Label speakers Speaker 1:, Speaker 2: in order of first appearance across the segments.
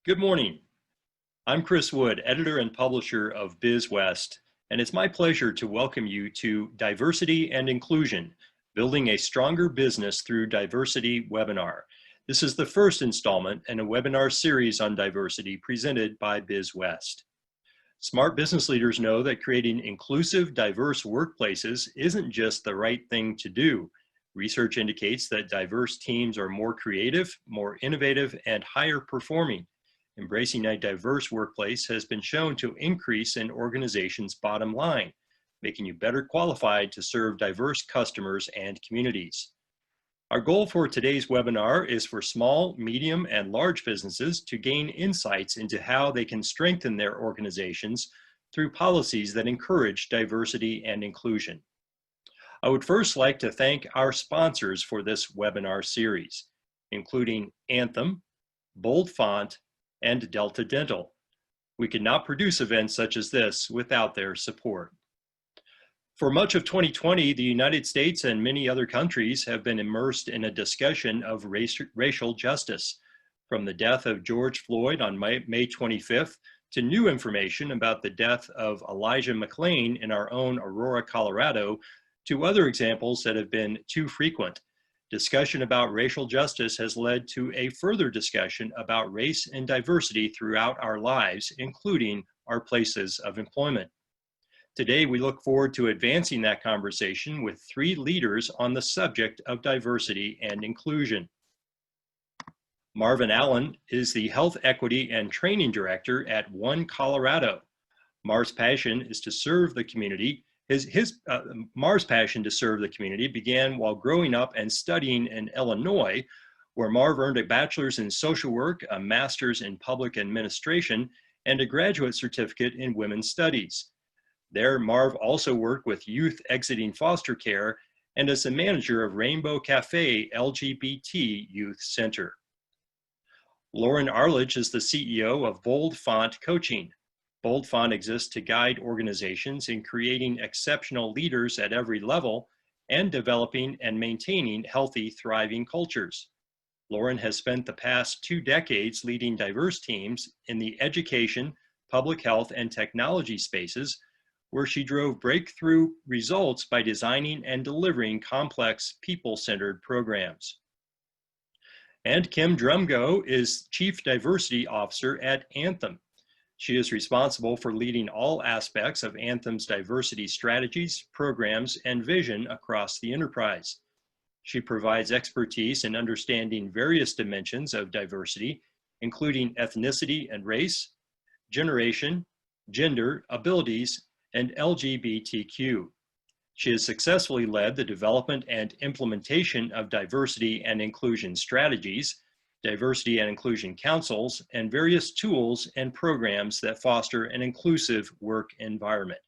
Speaker 1: Good morning. I'm Chris Wood, editor and publisher of BizWest, and it's my pleasure to welcome you to Diversity and Inclusion, Building a Stronger Business Through Diversity webinar. This is the first installment in a webinar series on diversity presented by BizWest. Smart business leaders know that creating inclusive, diverse workplaces isn't just the right thing to do. Research indicates that diverse teams are more creative, more innovative, and higher performing. Embracing a diverse workplace has been shown to increase an organization's bottom line, making you better qualified to serve diverse customers and communities. Our goal for today's webinar is for small, medium, and large businesses to gain insights into how they can strengthen their organizations through policies that encourage diversity and inclusion. I would first like to thank our sponsors for this webinar series, including Anthem, Bold Font, and Delta Dental. We could not produce events such as this without their support. For much of 2020, the United States and many other countries have been immersed in a discussion of racial justice, from the death of George Floyd on May 25th to new information about the death of Elijah McClain in our own Aurora, Colorado, to other examples that have been too frequent. Discussion about racial justice has led to a further discussion about race and diversity throughout our lives, including our places of employment. Today, we look forward to advancing that conversation with three leaders on the subject of diversity and inclusion. Marvyn Allen is the Health Equity and Training Director at One Colorado. Marv's passion is to serve the community. Marv's passion to serve the community began while growing up and studying in Illinois, where Marv earned a bachelor's in social work, a master's in public administration, and a graduate certificate in women's studies. There, Marv also worked with youth exiting foster care and as the manager of Rainbow Cafe LGBT Youth Center. Lauran Arledge is the CEO of Bold Font Coaching. Bold Font exists to guide organizations in creating exceptional leaders at every level and developing and maintaining healthy, thriving cultures. Lauran has spent the past 2 decades leading diverse teams in the education, public health, and technology spaces, where she drove breakthrough results by designing and delivering complex, people-centered programs. And Kim Drumgo is Chief Diversity Officer at Anthem. She is responsible for leading all aspects of Anthem's diversity strategies, programs, and vision across the enterprise. She provides expertise in understanding various dimensions of diversity, including ethnicity and race, generation, gender, abilities, and LGBTQ. She has successfully led the development and implementation of diversity and inclusion strategies, diversity and inclusion councils, and various tools and programs that foster an inclusive work environment.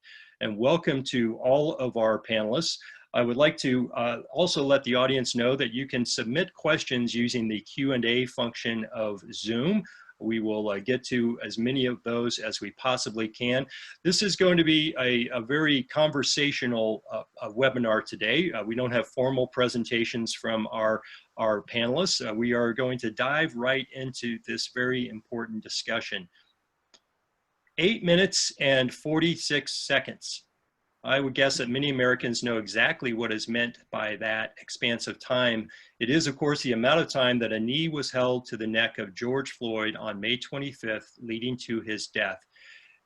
Speaker 1: And welcome to all of our panelists. I would like to also let the audience know that you can submit questions using the Q&A function of Zoom. We will get to as many of those as we possibly can. This is going to be a very conversational webinar today. We don't have formal presentations from our panelists. We are going to dive right into this very important discussion. 8 minutes and 46 seconds. I would guess that many Americans know exactly what is meant by that expansive time. It is, of course, the amount of time that a knee was held to the neck of George Floyd on May 25th, leading to his death.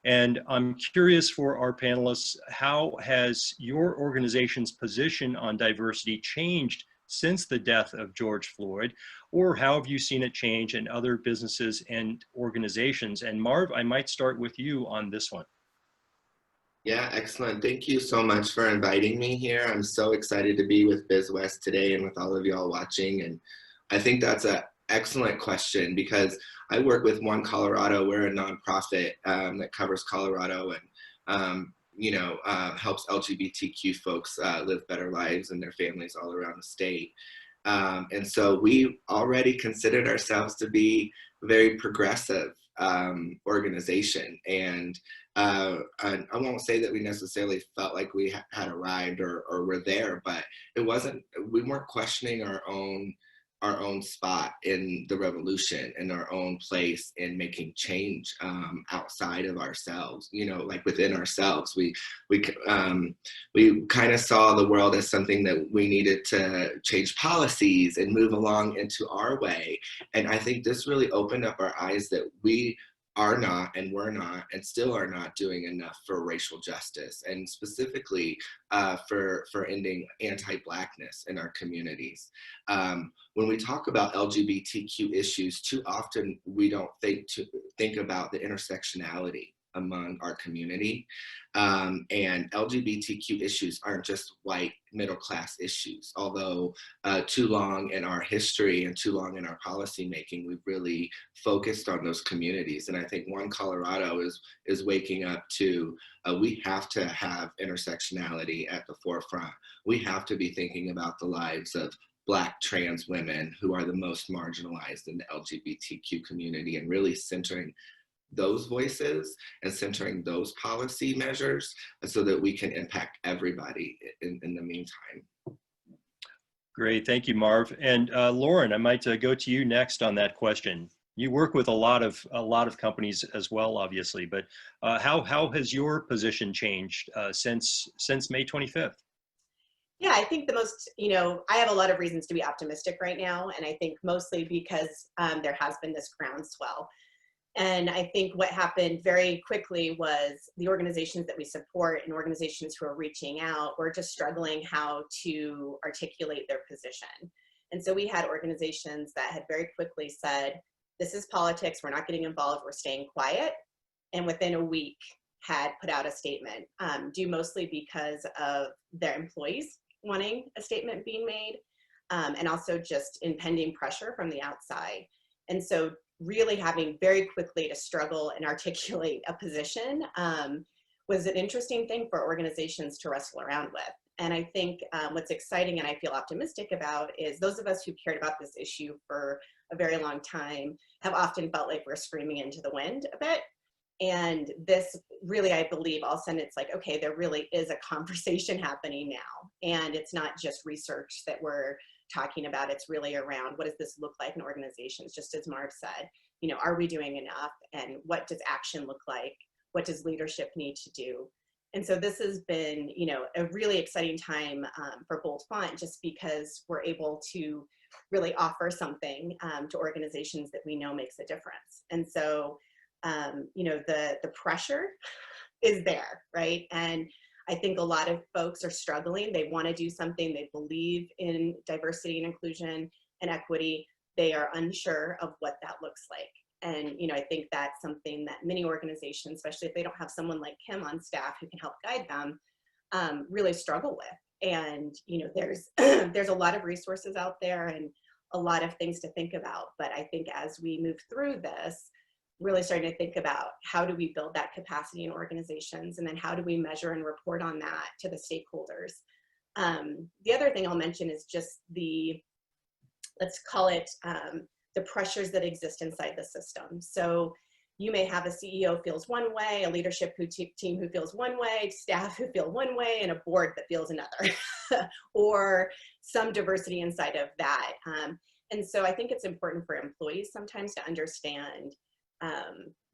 Speaker 1: And I'm curious for our panelists, how has your organization's position on diversity changed since the death of George Floyd, or how have you seen it change in other businesses and organizations? And Marv, I might start with you on this one.
Speaker 2: Yeah, excellent. Thank you so much for inviting me here. I'm so excited to be with BizWest today and with all of y'all watching. And I think that's an excellent question because I work with One Colorado. We're a nonprofit that covers Colorado and helps LGBTQ folks live better lives and their families all around the state. And so we already considered ourselves to be a very progressive organization. And I won't say that we necessarily felt like we had arrived or were there, but we weren't questioning our our own spot in the revolution and our own place in making change outside of ourselves, you know, like within ourselves. We kind of saw the world as something that we needed to change policies and move along into our way. And I think this really opened up our eyes that we are not, and we're not, and still are not doing enough for racial justice, and specifically for ending anti-Blackness in our communities. When we talk about LGBTQ issues, too often we don't think about the intersectionality among our community. And LGBTQ issues aren't just white middle class issues, although too long in our history and too long in our policy making, we've really focused on those communities. And I think One Colorado is waking up to, we have to have intersectionality at the forefront. We have to be thinking about the lives of Black trans women who are the most marginalized in the LGBTQ community, and really centering those voices and centering those policy measures so that we can impact everybody in the meantime.
Speaker 1: Great, thank you, Marv. And Lauran, I might go to you next on that question. You work with a lot of companies as well, obviously, but how has your position changed since May 25th?
Speaker 3: Yeah, I think the most, I have a lot of reasons to be optimistic right now, and I think mostly because there has been this groundswell. And I think what happened very quickly was the organizations that we support and organizations who are reaching out were just struggling how to articulate their position. And so we had organizations that had very quickly said, this is politics, we're not getting involved, we're staying quiet. And within a week had put out a statement, due mostly because of their employees wanting a statement being made, and also just impending pressure from the outside. And so really having very quickly to struggle and articulate a position was an interesting thing for organizations to wrestle around with. And I think what's exciting and I feel optimistic about is those of us who cared about this issue for a very long time have often felt like we're screaming into the wind a bit. And this really, I believe, all of a sudden it's like, okay, there really is a conversation happening now. And it's not just research that we're talking about, it's really around what does this look like in organizations, just as Marv said, are we doing enough? And what does action look like? What does leadership need to do? And so this has been, a really exciting time for Bold Font, just because we're able to really offer something to organizations that we know makes a difference. And so, the pressure is there, right? And I think a lot of folks are struggling. They want to do something. They believe in diversity and inclusion and equity. They are unsure of what that looks like. And, I think that's something that many organizations, especially if they don't have someone like Kim on staff who can help guide them, really struggle with. And, there's a lot of resources out there and a lot of things to think about. But I think as we move through this, really starting to think about how do we build that capacity in organizations, and then how do we measure and report on that to the stakeholders. The other thing I'll mention is just let's call it the pressures that exist inside the system. So you may have a CEO feels one way, a leadership team who feels one way, staff who feel one way, and a board that feels another, or some diversity inside of that. And so I think it's important for employees sometimes to understand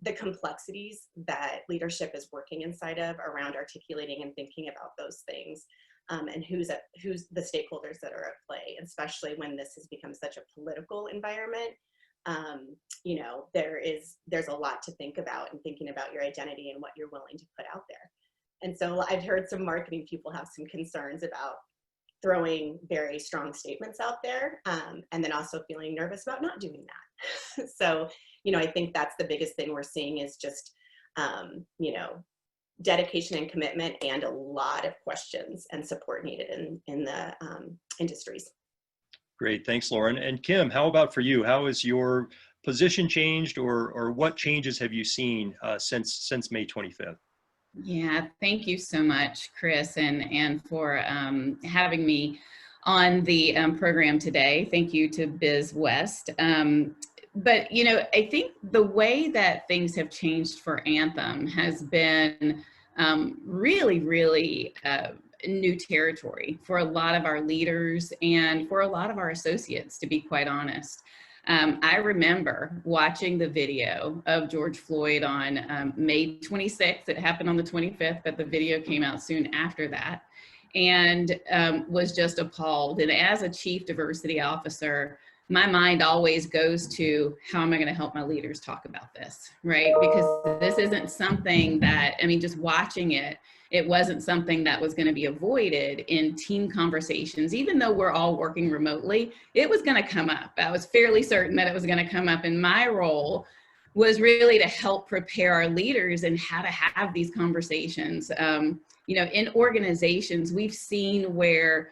Speaker 3: the complexities that leadership is working inside of around articulating and thinking about those things, and who's the stakeholders that are at play, especially when this has become such a political environment. There's a lot to think about, and thinking about your identity and what you're willing to put out there. And so I've heard some marketing people have some concerns about throwing very strong statements out there, and then also feeling nervous about not doing that. So, I think that's the biggest thing we're seeing is just, dedication and commitment, and a lot of questions and support needed in the industries.
Speaker 1: Great, thanks, Lauran. And Kim, how about for you? How has your position changed, or what changes have you seen since May 25th?
Speaker 4: Yeah, thank you so much, Chris, and for having me on the program today. Thank you to BizWest. But, I think the way that things have changed for Anthem has been really, really new territory for a lot of our leaders and for a lot of our associates, to be quite honest. I remember watching the video of George Floyd on May 26th. It happened on the 25th, but the video came out soon after that, and was just appalled. And as a chief diversity officer, my mind always goes to, how am I going to help my leaders talk about this, right? Because this isn't something that, I mean, just watching it, it wasn't something that was going to be avoided in team conversations. Even though we're all working remotely, it was going to come up. I was fairly certain that it was going to come up. And my role was really to help prepare our leaders and how to have these conversations. You know, in organizations, we've seen where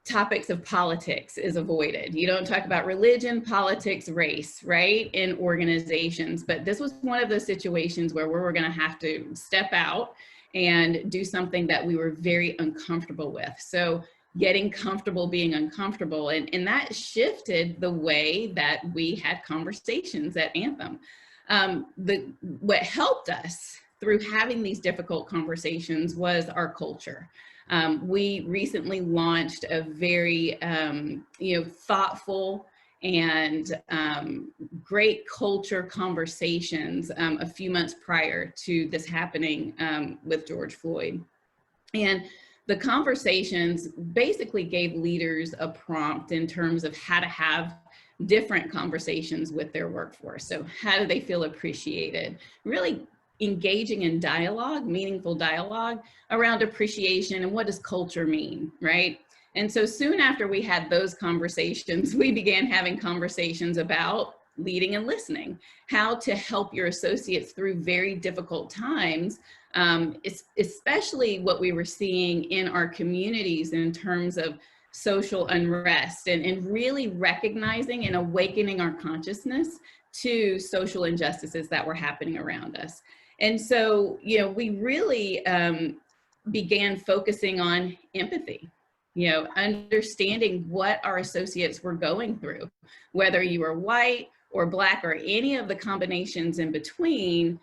Speaker 4: topics of politics is avoided. You don't talk about religion, politics, race, right, in organizations. But this was one of those situations where we were going to have to step out and do something that we were very uncomfortable with. So getting comfortable being uncomfortable, and that shifted the way that we had conversations at Anthem. What helped us through having these difficult conversations was our culture. We recently launched a very thoughtful and great culture conversations a few months prior to this happening with George Floyd. And the conversations basically gave leaders a prompt in terms of how to have different conversations with their workforce. So how do they feel appreciated? Really engaging in dialogue, meaningful dialogue around appreciation and what does culture mean, right? And so soon after we had those conversations, we began having conversations about leading and listening, how to help your associates through very difficult times, especially what we were seeing in our communities in terms of social unrest, and really recognizing and awakening our consciousness to social injustices that were happening around us. And so, you know, we really began focusing on empathy, you know, understanding what our associates were going through, whether you were white or Black or any of the combinations in between.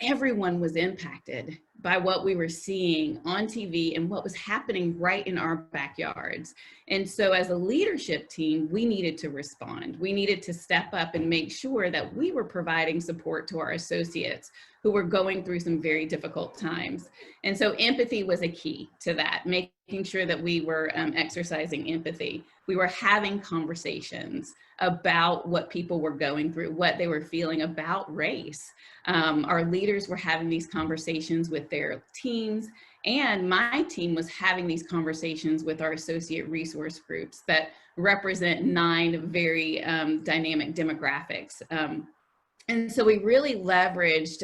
Speaker 4: Everyone was impacted by what we were seeing on TV and what was happening right in our backyards. And so as a leadership team, we needed to respond. We needed to step up and make sure that we were providing support to our associates who were going through some very difficult times. And so empathy was a key to that, making sure that we were exercising empathy. We were having conversations about what people were going through, what they were feeling about race. Our leaders were having these conversations with their teams, and my team was having these conversations with our associate resource groups that represent 9 very dynamic demographics. And so we really leveraged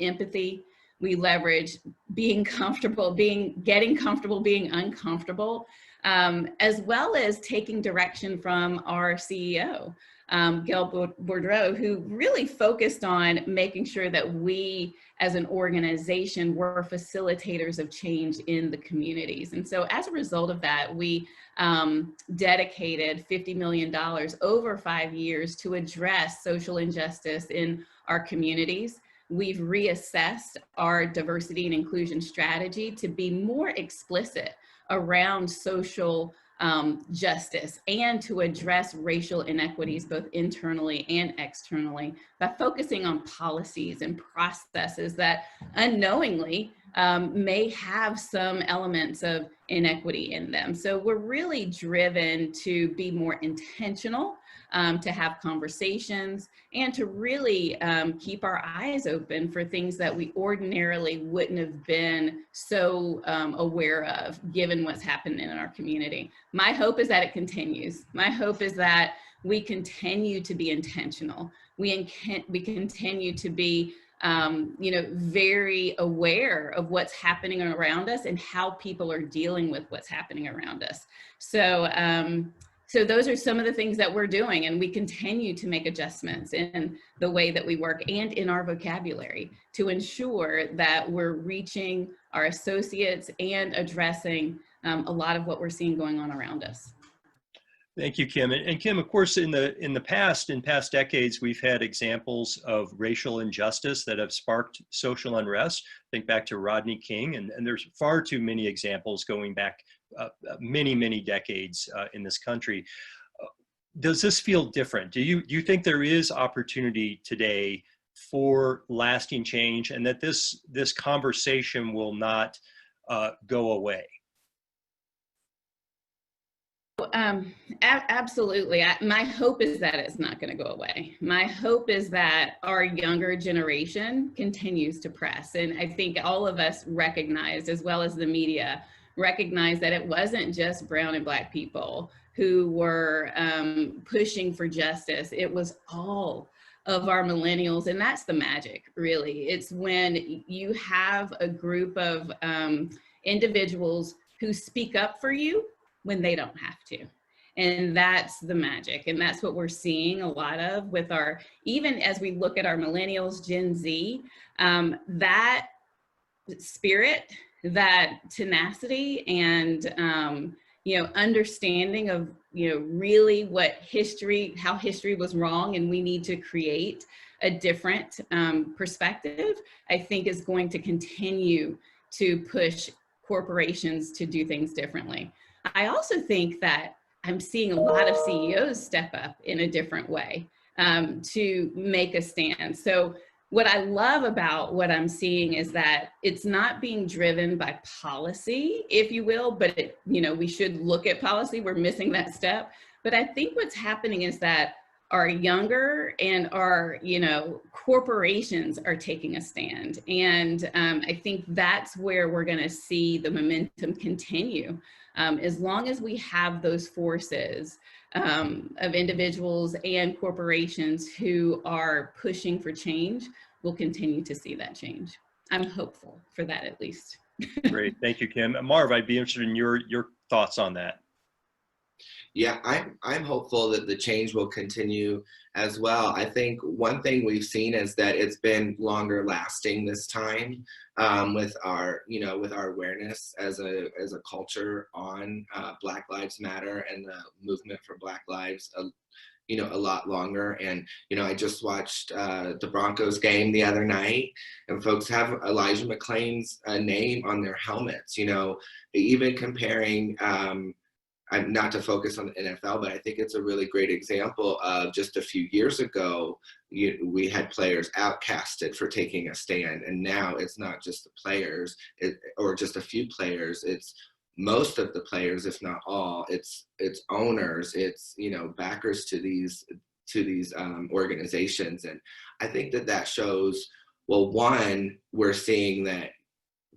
Speaker 4: empathy. We leveraged being comfortable, getting comfortable, being uncomfortable, as well as taking direction from our CEO, Gail Boudreau, who really focused on making sure that we as an organization were facilitators of change in the communities. And so as a result of that, we dedicated $50 million over 5 years to address social injustice in our communities. We've reassessed our diversity and inclusion strategy to be more explicit around social justice and to address racial inequities both internally and externally by focusing on policies and processes that unknowingly may have some elements of inequity in them. So we're really driven to be more intentional, to have conversations, and to really keep our eyes open for things that we ordinarily wouldn't have been so aware of given what's happening in our community. My hope is that it continues. My hope is that we continue to be intentional. We continue to be very aware of what's happening around us and how people are dealing with what's happening around us. So those are some of the things that we're doing, and we continue to make adjustments in the way that we work and in our vocabulary to ensure that we're reaching our associates and addressing a lot of what we're seeing going on around us.
Speaker 1: Thank you, Kim. And Kim, of course, in past decades, we've had examples of racial injustice that have sparked social unrest. Think back to Rodney King, and there's far too many examples going back many decades in this country. Does this feel different? Do you think there is opportunity today for lasting change, and that this conversation will not go away?
Speaker 4: Absolutely. My hope is that it's not going to go away. My hope is that our younger generation continues to press. And I think all of us recognize, as well as the media, recognize that it wasn't just brown and black people who were pushing for justice. It was all of our millennials. And that's the magic, really. It's when you have a group of individuals who speak up for you when they don't have to. And that's the magic. And that's what we're seeing a lot of with our, even as we look at our millennials, Gen Z, that spirit, that tenacity, and understanding of, really what how history was wrong, and we need to create a different perspective, I think is going to continue to push corporations to do things differently. I also think that I'm seeing a lot of CEOs step up in a different way to make a stand. So what I love about what I'm seeing is that it's not being driven by policy, if you will, but we should look at policy. We're missing that step. But I think what's happening is that our younger and our, corporations are taking a stand. And I think that's where we're going to see the momentum continue. As long as we have those forces of individuals and corporations who are pushing for change, we'll continue to see that change. I'm hopeful for that, at least.
Speaker 1: Great, thank you, Kim. Marv, I'd be interested in your thoughts on that.
Speaker 2: Yeah, I'm hopeful that the change will continue as well. I think one thing we've seen is that it's been longer lasting this time with our awareness as a culture on Black Lives Matter and the movement for Black Lives. A lot longer. And, I just watched the Broncos game the other night, and folks have Elijah McClain's name on their helmets, even comparing, not to focus on the NFL, but I think it's a really great example of just a few years ago, we had players outcasted for taking a stand. And now it's not just the players or just a few players, it's most of the players, if not all. It's owners, it's backers to these organizations. And I think that shows, well, one, we're seeing that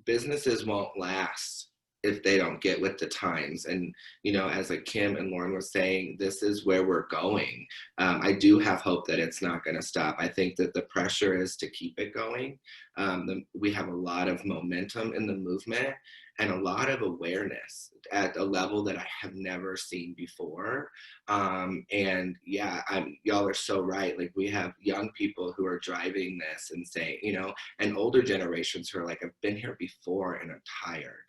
Speaker 2: businesses won't last if they don't get with the times. And as like Kim and Lauran was saying, this is where we're going. I do have hope that it's not going to stop. I think that the pressure is to keep it going. We have a lot of momentum in the movement and a lot of awareness at a level that I have never seen before. And yeah, y'all are so right. Like, we have young people who are driving this and saying, and older generations who are like, I've been here before and I'm tired.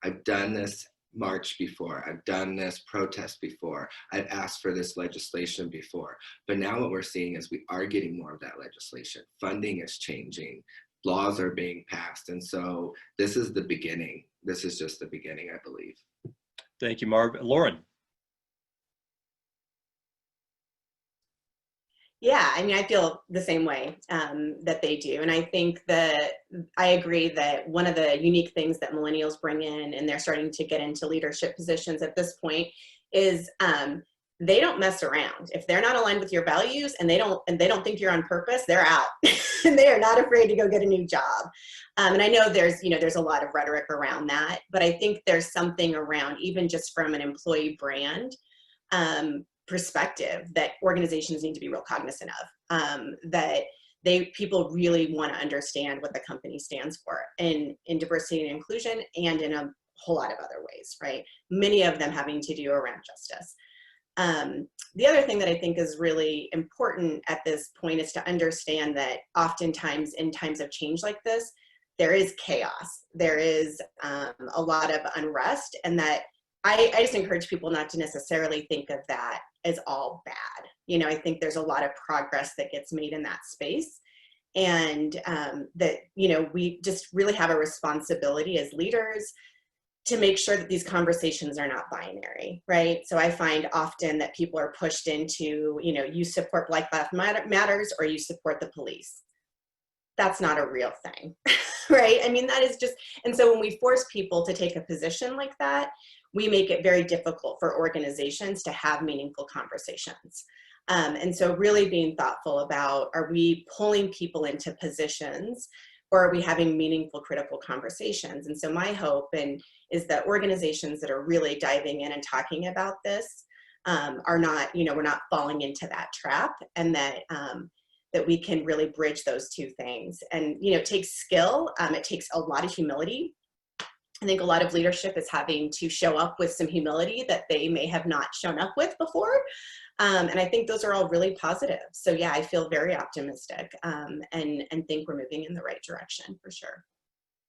Speaker 2: I've done this march before. I've done this protest before. I've asked for this legislation before. But now what we're seeing is we are getting more of that legislation. Funding is changing. Laws are being passed. And so this is the beginning. This is just the beginning, I believe.
Speaker 1: Thank you, Marv. Lauran.
Speaker 3: Yeah, I feel the same way that they do. And I think that I agree that one of the unique things that millennials bring in, and they're starting to get into leadership positions at this point, is they don't mess around. If they're not aligned with your values and they don't think you're on purpose, they're out. And they are not afraid to go get a new job. And I know there's a lot of rhetoric around that, but I think there's something around, even just from an employee brand perspective, that organizations need to be real cognizant of, that people really want to understand what the company stands for in diversity and inclusion, and in a whole lot of other ways, right? Many of them having to do around justice. The other thing that I think is really important at this point is to understand that oftentimes in times of change like this, there is chaos, there is a lot of unrest, and that I just encourage people not to necessarily think of that as all bad. You know, I think there's a lot of progress that gets made in that space. And that, you know, we just really have a responsibility as leaders to make sure that these conversations are not binary, right? So I find often that people are pushed into, you know, you support Black Lives Matters or you support the police. That's not a real thing, right? I mean, that is just, and so when we force people to take a position like that, we make it very difficult for organizations to have meaningful conversations. And so really being thoughtful about, are we pulling people into positions or are we having meaningful, critical conversations? And so my hope is that organizations that are really diving in and talking about this are not, you know, we're not falling into that trap, and that that we can really bridge those two things. And, you know, it takes skill, it takes a lot of humility. I think a lot of leadership is having to show up with some humility that they may have not shown up with before. And I think those are all really positive. So yeah, I feel very optimistic and think we're moving in the right direction for sure.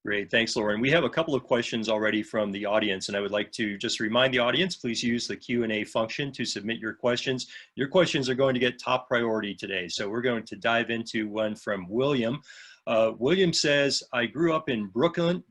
Speaker 1: Great, thanks, Lauran. We have a couple of questions already from the audience, and I would like to just remind the audience, please use the Q&A function to submit your questions. Your questions are going to get top priority today. So we're going to dive into one from William. William says, I grew up in Brooklyn,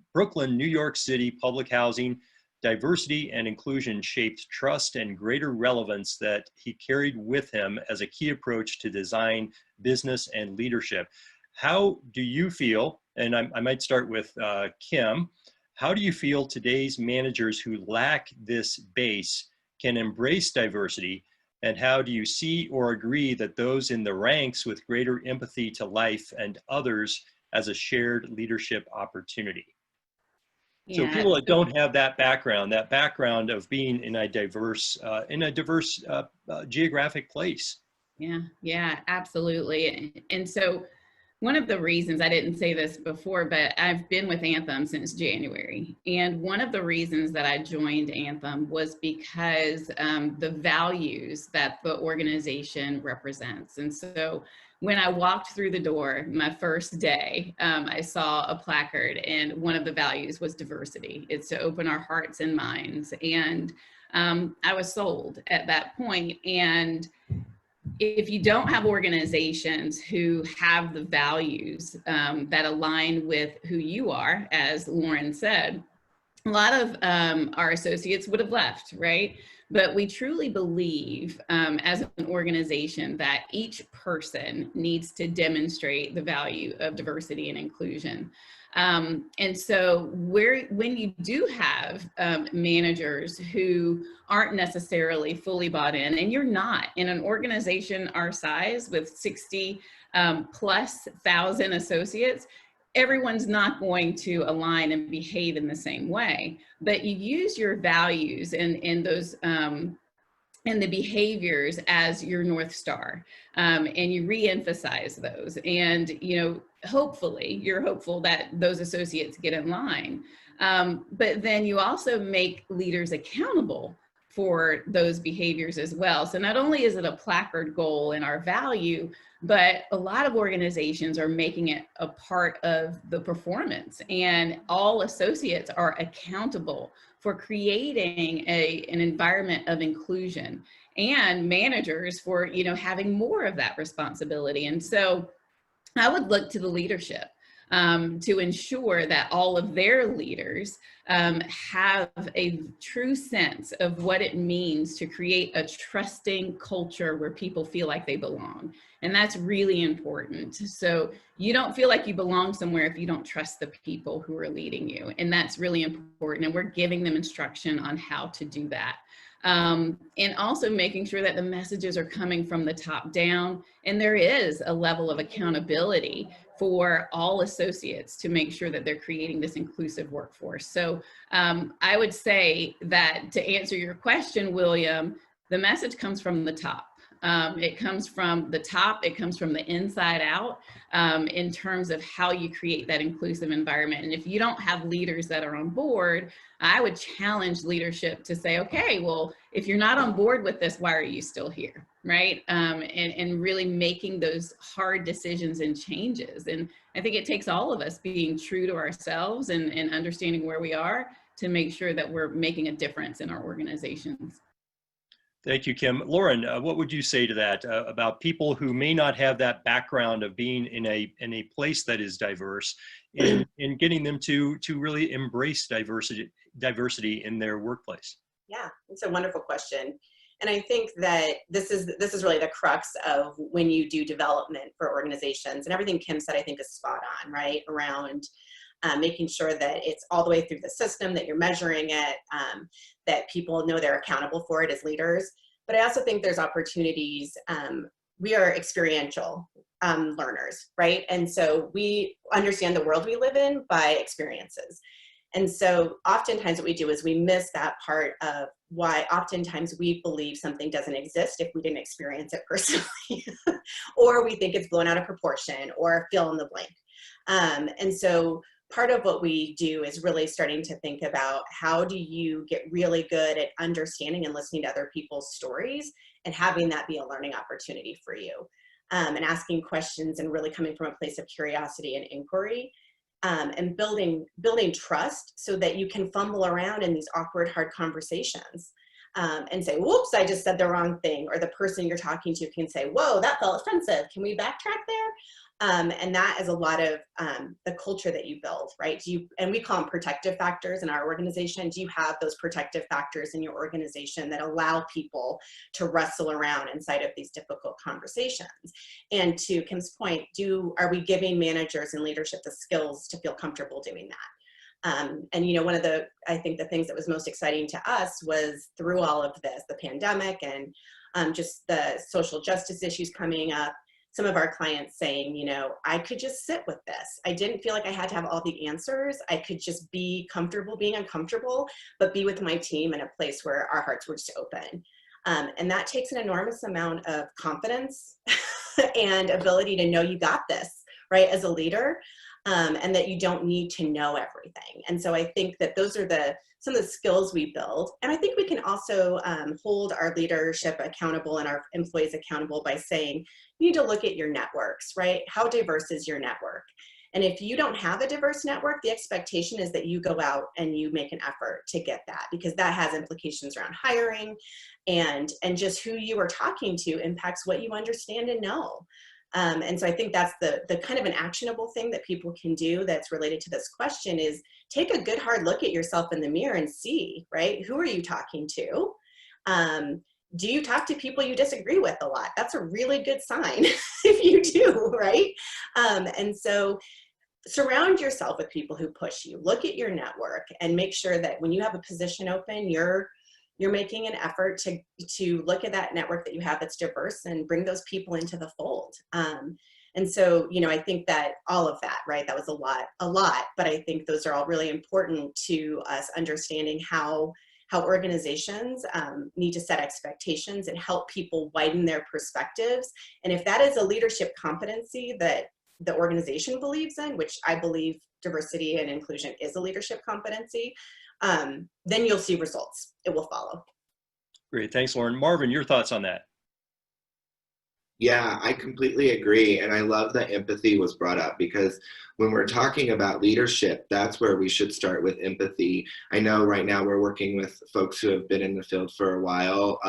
Speaker 1: New York City public housing. Diversity and inclusion shaped trust and greater relevance that he carried with him as a key approach to design, business, and leadership. How do you feel, and I might start with Kim, how do you feel today's managers who lack this base can embrace diversity, and how do you see or agree that those in the ranks with greater empathy to life and others as a shared leadership opportunity? So people that don't have that background of being in a diverse geographic place.
Speaker 4: Yeah, absolutely. And so one of the reasons, I didn't say this before, but I've been with Anthem since January. And one of the reasons that I joined Anthem was because the values that the organization represents. And so when I walked through the door my first day, I saw a placard, and one of the values was diversity. It's to open our hearts and minds. And I was sold at that point. And if you don't have organizations who have the values that align with who you are, as Lauran said, a lot of our associates would have left, right? But we truly believe as an organization that each person needs to demonstrate the value of diversity and inclusion. And so when you do have managers who aren't necessarily fully bought in, and you're not in an organization our size with 60 plus thousand associates, everyone's not going to align and behave in the same way, but you use your values and those and the behaviors as your North Star, and you re-emphasize those. And, you know, hopefully you're hopeful that those associates get in line, but then you also make leaders accountable for those behaviors as well. So not only is it a placard goal in our value, but a lot of organizations are making it a part of the performance, and all associates are accountable for creating an environment of inclusion, and managers for, you know, having more of that responsibility. And so I would look to the leadership to ensure that all of their leaders have a true sense of what it means to create a trusting culture where people feel like they belong. And that's really important. So you don't feel like you belong somewhere if you don't trust the people who are leading you. And that's really important. And we're giving them instruction on how to do that. And also making sure that the messages are coming from the top down, and there is a level of accountability for all associates to make sure that they're creating this inclusive workforce. So I would say that to answer your question, William, the message comes from the top. It comes from the top, it comes from the inside out in terms of how you create that inclusive environment. And if you don't have leaders that are on board, I would challenge leadership to say, okay, well, if you're not on board with this, why are you still here, right? And really making those hard decisions and changes. And I think it takes all of us being true to ourselves and understanding where we are, to make sure that we're making a difference in our organizations.
Speaker 1: Thank you, Kim. Lauran, what would you say to that about people who may not have that background of being in a place that is diverse, in getting them to really embrace diversity in their workplace?
Speaker 3: Yeah, it's a wonderful question. And I think that this is really the crux of when you do development for organizations, and everything Kim said I think is spot on, right? Around making sure that it's all the way through the system, that you're measuring it, that people know they're accountable for it as leaders. But I also think there's opportunities. We are experiential learners, right? And so we understand the world we live in by experiences. And so oftentimes what we do is we miss that part of why oftentimes we believe something doesn't exist if we didn't experience it personally, or we think it's blown out of proportion, or fill in the blank. And so part of what we do is really starting to think about how do you get really good at understanding and listening to other people's stories and having that be a learning opportunity for you, and asking questions and really coming from a place of curiosity and inquiry. And building trust so that you can fumble around in these awkward, hard conversations, and say, whoops, I just said the wrong thing. Or the person you're talking to can say, whoa, that felt offensive. Can we backtrack there? And that is a lot of the culture that you build, right? And we call them protective factors in our organization. Do you have those protective factors in your organization that allow people to wrestle around inside of these difficult conversations? And to Kim's point, are we giving managers and leadership the skills to feel comfortable doing that? And one of I think the things that was most exciting to us was through all of this, the pandemic and just the social justice issues coming up, some of our clients saying, I could just sit with this. I didn't feel like I had to have all the answers. I could just be comfortable being uncomfortable, but be with my team in a place where our hearts were just open. And that takes an enormous amount of confidence and ability to know you got this, right, as a leader, and that you don't need to know everything. And so I think that those are some of the skills we build. And I think we can also hold our leadership accountable and our employees accountable by saying, you need to look at your networks, right? How diverse is your network? And if you don't have a diverse network, the expectation is that you go out and you make an effort to get that, because that has implications around hiring, and just who you are talking to impacts what you understand and know. And so I think that's the kind of an actionable thing that people can do that's related to this question is take a good hard look at yourself in the mirror and see, right? Who are you talking to? Do you talk to people you disagree with a lot? That's a really good sign if you do, right? And so surround yourself with people who push you. Look at your network and make sure that when you have a position open, you're making an effort to look at that network that you have that's diverse and bring those people into the fold. And so, I think that all of that, right, that was a lot, but I think those are all really important to us understanding how organizations need to set expectations and help people widen their perspectives. And if that is a leadership competency that the organization believes in, which I believe diversity and inclusion is a leadership competency, then you'll see results. It will follow.
Speaker 1: Great. Thanks, Lauran. Marvyn, your thoughts on that?
Speaker 2: Yeah, I completely agree. And I love that empathy was brought up, because when we're talking about leadership, that's where we should start with empathy. I know right now we're working with folks who have been in the field for a while,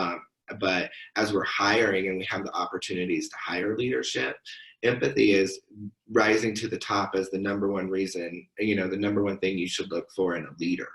Speaker 2: but as we're hiring and we have the opportunities to hire leadership, empathy is rising to the top as the number one reason, the number one thing you should look for in a leader.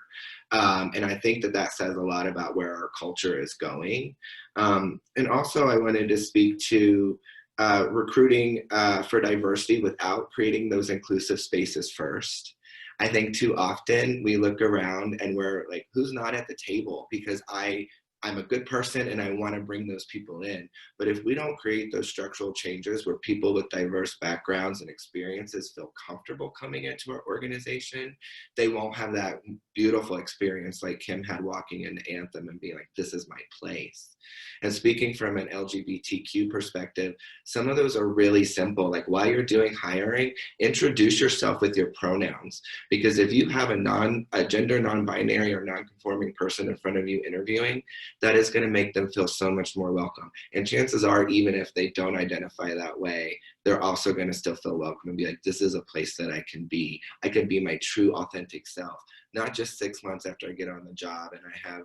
Speaker 2: And I think that says a lot about where our culture is going. And also I wanted to speak to recruiting for diversity without creating those inclusive spaces first. I think too often we look around and we're like, who's not at the table? Because I'm a good person and I want to bring those people in. But if we don't create those structural changes where people with diverse backgrounds and experiences feel comfortable coming into our organization, they won't have that beautiful experience like Kim had walking into Anthem and being like, this is my place. And speaking from an LGBTQ perspective, some of those are really simple. Like while you're doing hiring, introduce yourself with your pronouns. Because if you have a gender non-binary or non-conforming person in front of you interviewing, that is going to make them feel so much more welcome. And chances are, even if they don't identify that way, they're also going to still feel welcome and be like, this is a place that I can be my true authentic self, not just 6 months after I get on the job and I have,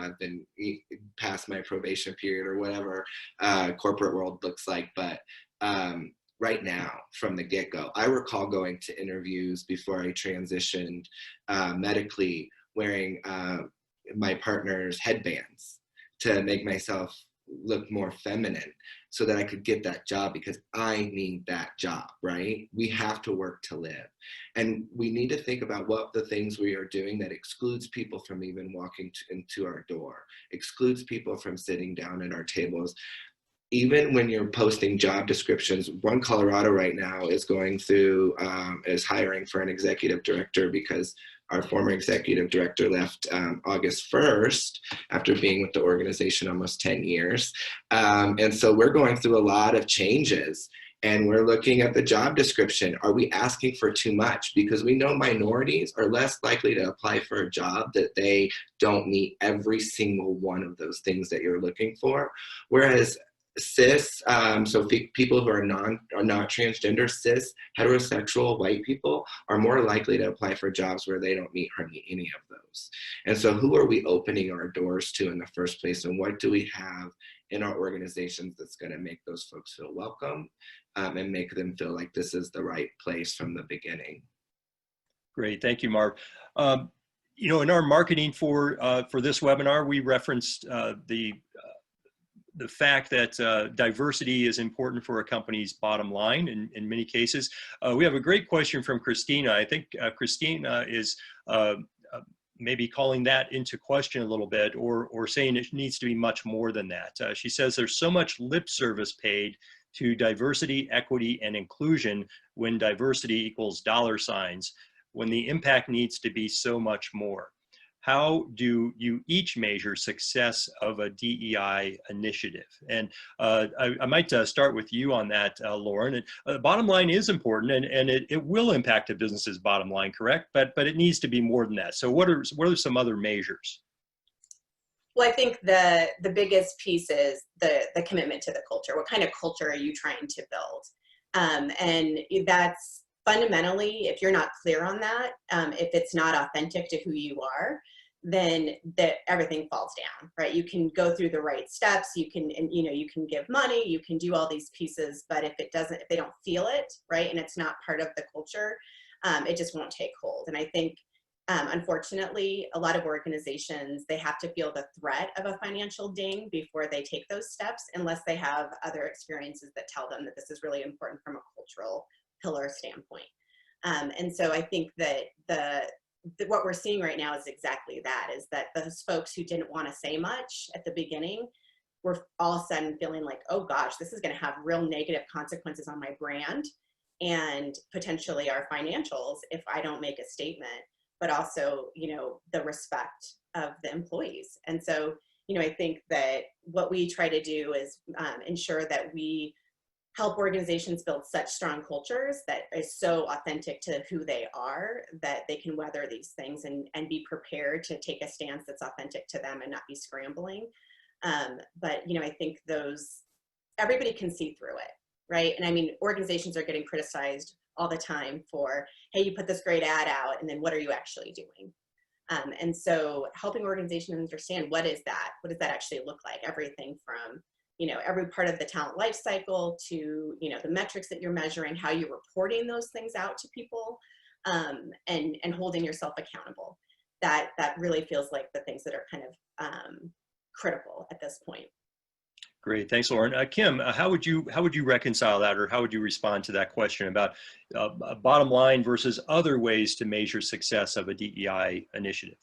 Speaker 2: I've been past my probation period or whatever corporate world looks like, but right now from the get-go. I recall going to interviews before I transitioned medically, wearing my partner's headbands to make myself look more feminine so that I could get that job, because I need that job, right? We have to work to live. And we need to think about what the things we are doing that excludes people from even walking into our door, excludes people from sitting down at our tables. Even when you're posting job descriptions, One Colorado right now is going through, is hiring for an executive director because our former executive director left August 1st after being with the organization almost 10 years. And so we're going through a lot of changes, and we're looking at the job description. Are we asking for too much? Because we know minorities are less likely to apply for a job that they don't meet every single one of those things that you're looking for. Whereas cis, so people who are not transgender, cis, heterosexual, white people are more likely to apply for jobs where they don't meet hardly any of those. And so who are we opening our doors to in the first place? And what do we have in our organizations that's going to make those folks feel welcome and make them feel like this is the right place from the beginning?
Speaker 1: Great, thank you, Marv. In our marketing for this webinar, we referenced the fact that diversity is important for a company's bottom line in many cases. We have a great question from Christina. I think Christina is maybe calling that into question a little bit, or saying it needs to be much more than that. She says there's so much lip service paid to diversity, equity, and inclusion when diversity equals dollar signs, when the impact needs to be so much more. How do you each measure success of a DEI initiative? And I might start with you on that, Lauran. Bottom line is important, and it will impact a business's bottom line, correct? But it needs to be more than that. So what are some other measures?
Speaker 3: Well, I think the biggest piece is the commitment to the culture. What kind of culture are you trying to build? And that's fundamentally, if you're not clear on that, if it's not authentic to who you are, then everything falls down, right? You can go through the right steps, you can give money, you can do all these pieces, but if they don't feel it, right, and it's not part of the culture, it just won't take hold. And I think, unfortunately, a lot of organizations, they have to feel the threat of a financial ding before they take those steps, unless they have other experiences that tell them that this is really important from a cultural pillar standpoint. And so I think that what we're seeing right now is exactly that, is that those folks who didn't want to say much at the beginning were all of a sudden feeling like, oh gosh, this is going to have real negative consequences on my brand and potentially our financials if I don't make a statement, but also, the respect of the employees. And so, I think that what we try to do is ensure that we help organizations build such strong cultures that is so authentic to who they are that they can weather these things and be prepared to take a stance that's authentic to them and not be scrambling. But, I think everybody can see through it, right? And I mean, organizations are getting criticized all the time for, hey, you put this great ad out, and then what are you actually doing? And so helping organizations understand what does that actually look like? Everything from every part of the talent life cycle to, the metrics that you're measuring, how you're reporting those things out to people, and holding yourself accountable. That really feels like the things that are kind of critical at this point.
Speaker 1: Great, thanks, Lauran. Kim, how would you reconcile that, or how would you respond to that question about bottom line versus other ways to measure success of a DEI initiative?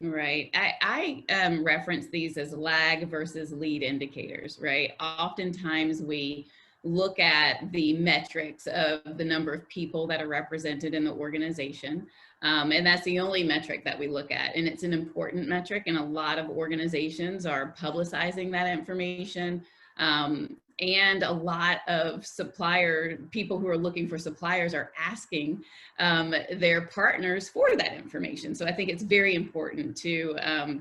Speaker 4: Right. I reference these as lag versus lead indicators, right? Oftentimes we look at the metrics of the number of people that are represented in the organization. And that's the only metric that we look at. And it's an important metric, and a lot of organizations are publicizing that information. And a lot of people who are looking for suppliers are asking their partners for that information. So I think it's very important to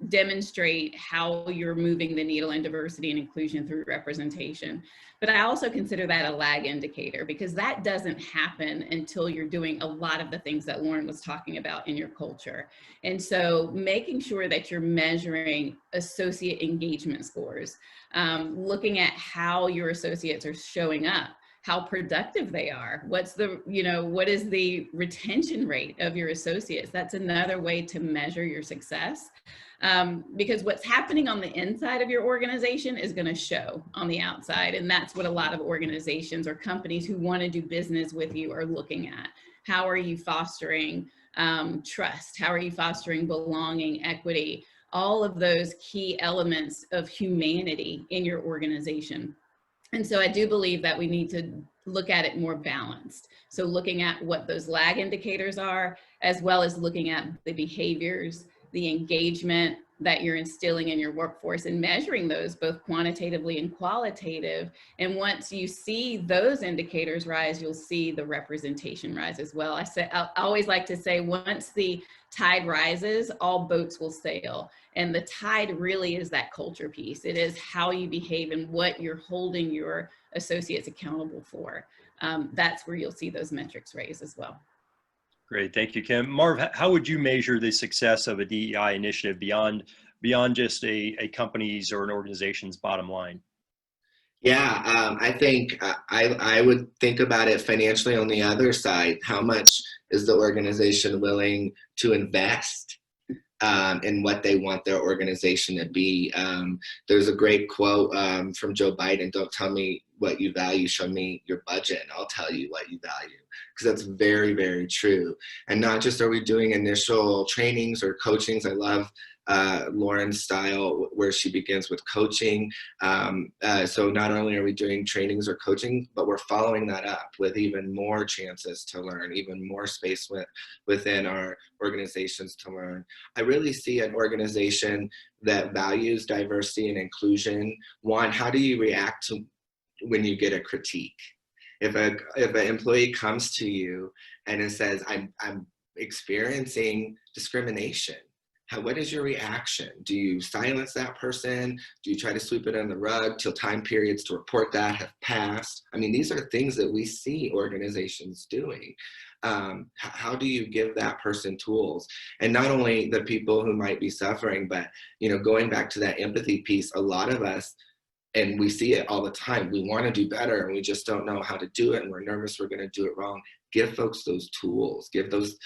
Speaker 4: demonstrate how you're moving the needle in diversity and inclusion through representation. But I also consider that a lag indicator, because that doesn't happen until you're doing a lot of the things that Lauran was talking about in your culture. And so making sure that you're measuring associate engagement scores, looking at how your associates are showing up, how productive they are, what is the retention rate of your associates. That's another way to measure your success. Because what's happening on the inside of your organization is going to show on the outside. And that's what a lot of organizations or companies who want to do business with you are looking at. How are you fostering trust? How are you fostering belonging, equity, all of those key elements of humanity in your organization? And so I do believe that we need to look at it more balanced. So looking at what those lag indicators are, as well as looking at the behaviors, the engagement that you're instilling in your workforce, and measuring those both quantitatively and qualitative. And once you see those indicators rise, you'll see the representation rise as well. I always like to say, once the tide rises, all boats will sail. And the tide really is that culture piece. It is how you behave and what you're holding your associates accountable for. That's where you'll see those metrics raise as well.
Speaker 1: Great, thank you, Kim. Marv, how would you measure the success of a DEI initiative beyond just a company's or an organization's bottom line?
Speaker 2: Yeah, I think I would think about it financially on the other side. How much is the organization willing to invest in what they want their organization to be? There's a great quote from Joe Biden: "Don't tell me what you value, show me your budget and I'll tell you what you value." Because that's very, very true. And not just are we doing initial trainings or coachings. I love Lauran's style where she begins with coaching. So not only are we doing trainings or coaching, but we're following that up with even more chances to learn, even more space within our organizations to learn. I really see an organization that values diversity and inclusion. One, how do you react to when you get a critique? If an employee comes to you and it says, I'm experiencing discrimination, what is your reaction? Do you silence that person? Do you try to sweep it under the rug till time periods to report that have passed? I mean, these are things that we see organizations doing. How do you give that person tools? And not only the people who might be suffering, but going back to that empathy piece, a lot of us, and we see it all the time, we want to do better and we just don't know how to do it, and we're nervous we're going to do it wrong. Give folks those tools, give those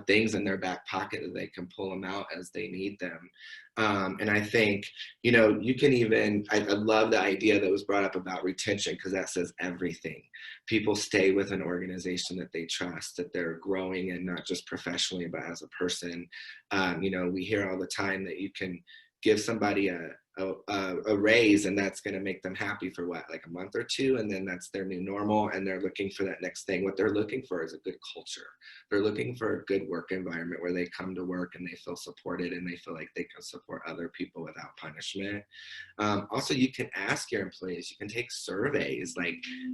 Speaker 2: things in their back pocket that they can pull them out as they need them. And I think, you can even, I love the idea that was brought up about retention, because that says everything. People stay with an organization that they trust, that they're growing in, not just professionally, but as a person. We hear all the time that you can give somebody a raise and that's going to make them happy for like a month or two, and then that's their new normal and they're looking for that next thing. What they're looking for is a good culture. They're looking for a good work environment where they come to work and they feel supported and they feel like they can support other people without punishment. Also, you can ask your employees, you can take surveys,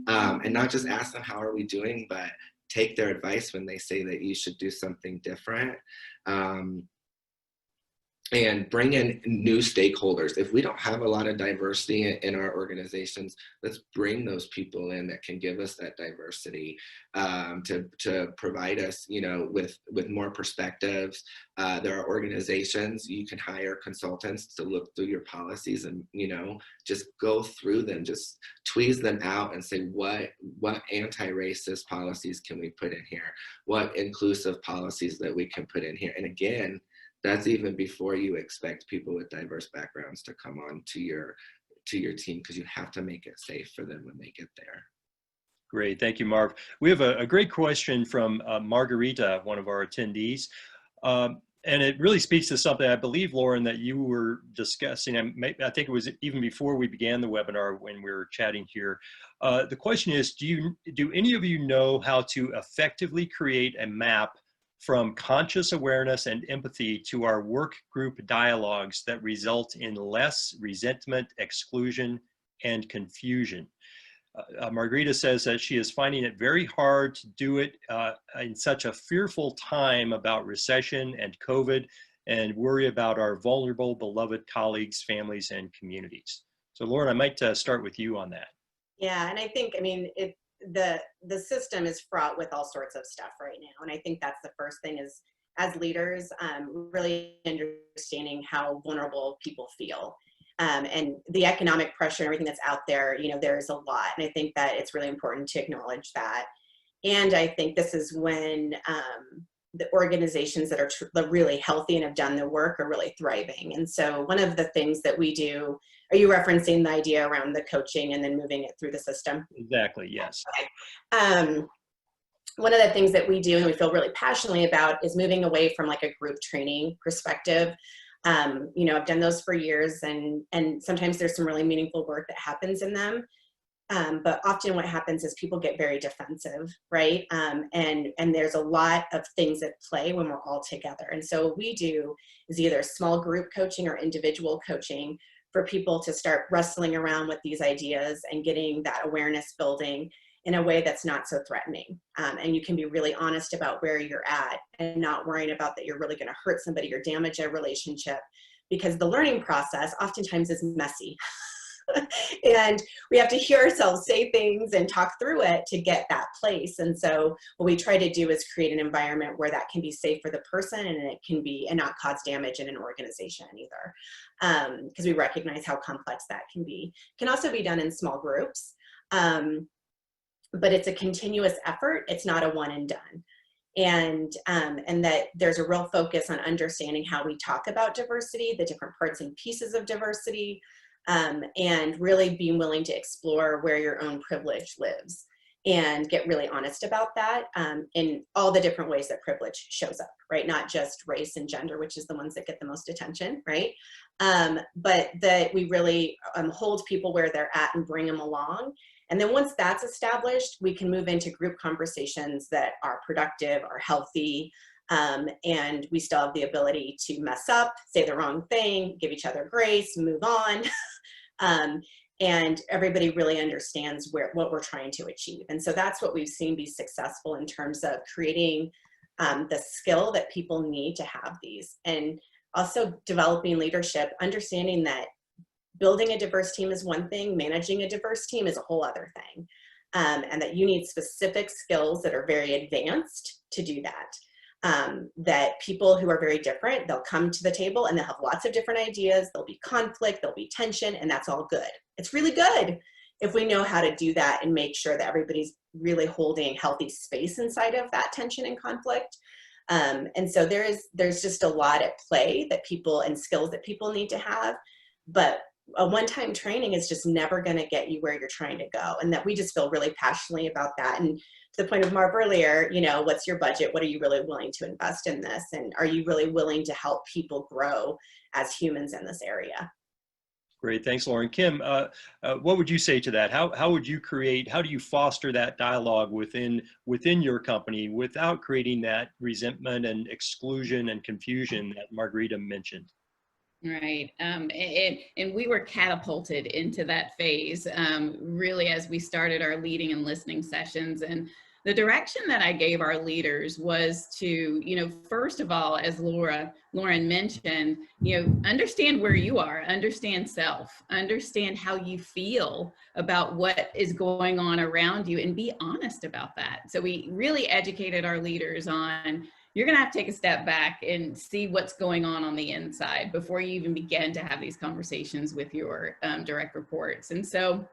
Speaker 2: and not just ask them how are we doing, but take their advice when they say that you should do something different. And bring in new stakeholders. If we don't have a lot of diversity in our organizations, let's bring those people in that can give us that diversity, to provide us, with more perspectives. There are organizations, you can hire consultants to look through your policies and, just go through them, just tweeze them out and say, what anti-racist policies can we put in here? What inclusive policies that we can put in here? And again, that's even before you expect people with diverse backgrounds to come on to your team, because you have to make it safe for them when they get there.
Speaker 1: Great, thank you, Marv. We have a great question from Margarita, one of our attendees. And it really speaks to something I believe, Lauran, that you were discussing. I think it was even before we began the webinar when we were chatting here. The question is, do any of you know how to effectively create a map from conscious awareness and empathy to our work group dialogues that result in less resentment, exclusion, and confusion? Margarita says that she is finding it very hard to do it in such a fearful time about recession and COVID, and worry about our vulnerable, beloved colleagues, families, and communities. So Lauran, I might start with you on that.
Speaker 3: Yeah, and I think, I mean, the system is fraught with all sorts of stuff right now. And I think that's the first thing is, as leaders, really understanding how vulnerable people feel. And the economic pressure and everything that's out there, you know, there's a lot. And I think that it's really important to acknowledge that. And I think this is when the organizations that are really healthy and have done the work are really thriving. And so one of the things that we do, are you referencing the idea around the coaching and then moving it through the system?
Speaker 1: Exactly, yes.
Speaker 3: Okay. One of the things that we do and we feel really passionately about is moving away from like a group training perspective. You know, I've done those for years, and sometimes there's some really meaningful work that happens in them. But often what happens is people get very defensive, right? And there's a lot of things at play when we're all together. And so what we do is either small group coaching or individual coaching for people to start wrestling around with these ideas and getting that awareness building in a way that's not so threatening. And you can be really honest about where you're at and not worrying about that you're really going to hurt somebody or damage a relationship, because the learning process oftentimes is messy. And we have to hear ourselves say things and talk through it to get that place. And so what we try to do is create an environment where that can be safe for the person, and it can be, and not cause damage in an organization either. Because we recognize how complex that can be. It can also be done in small groups. But it's a continuous effort. It's not a one and done. And that there's a real focus on understanding how we talk about diversity, the different parts and pieces of diversity, and really being willing to explore where your own privilege lives and get really honest about that in all the different ways that privilege shows up, right? Not just race and gender, which is the ones that get the most attention, right? But that we really hold people where they're at and bring them along. And then once that's established, we can move into group conversations that are productive, are healthy, and we still have the ability to mess up, say the wrong thing, give each other grace, move on. And everybody really understands what we're trying to achieve. And so that's what we've seen be successful in terms of creating the skill that people need to have these. And also developing leadership, understanding that building a diverse team is one thing, managing a diverse team is a whole other thing. And that you need specific skills that are very advanced to do that. That people who are very different, they'll come to the table and they'll have lots of different ideas, there'll be conflict, there'll be tension, and that's all good. It's really good if we know how to do that and make sure that everybody's really holding healthy space inside of that tension and conflict. And so there's just a lot at play that people and skills that people need to have, but a one-time training is just never going to get you where you're trying to go. And that we just feel really passionately about that. And to the point of Marv earlier, you know, what's your budget? What are you really willing to invest in this? And are you really willing to help people grow as humans in this area?
Speaker 1: Great, thanks, Lauran. Kim, what would you say to that? How would you create, how do you foster that dialogue within your company without creating that resentment and exclusion and confusion that Margarita mentioned?
Speaker 4: Right. And we were catapulted into that phase really as we started our leading and listening sessions. And the direction that I gave our leaders was to, you know, first of all, as Lauran mentioned, you know, understand where you are, understand self, understand how you feel about what is going on around you, and be honest about that. So we really educated our leaders on, you're going to have to take a step back and see what's going on the inside before you even begin to have these conversations with your direct reports. And so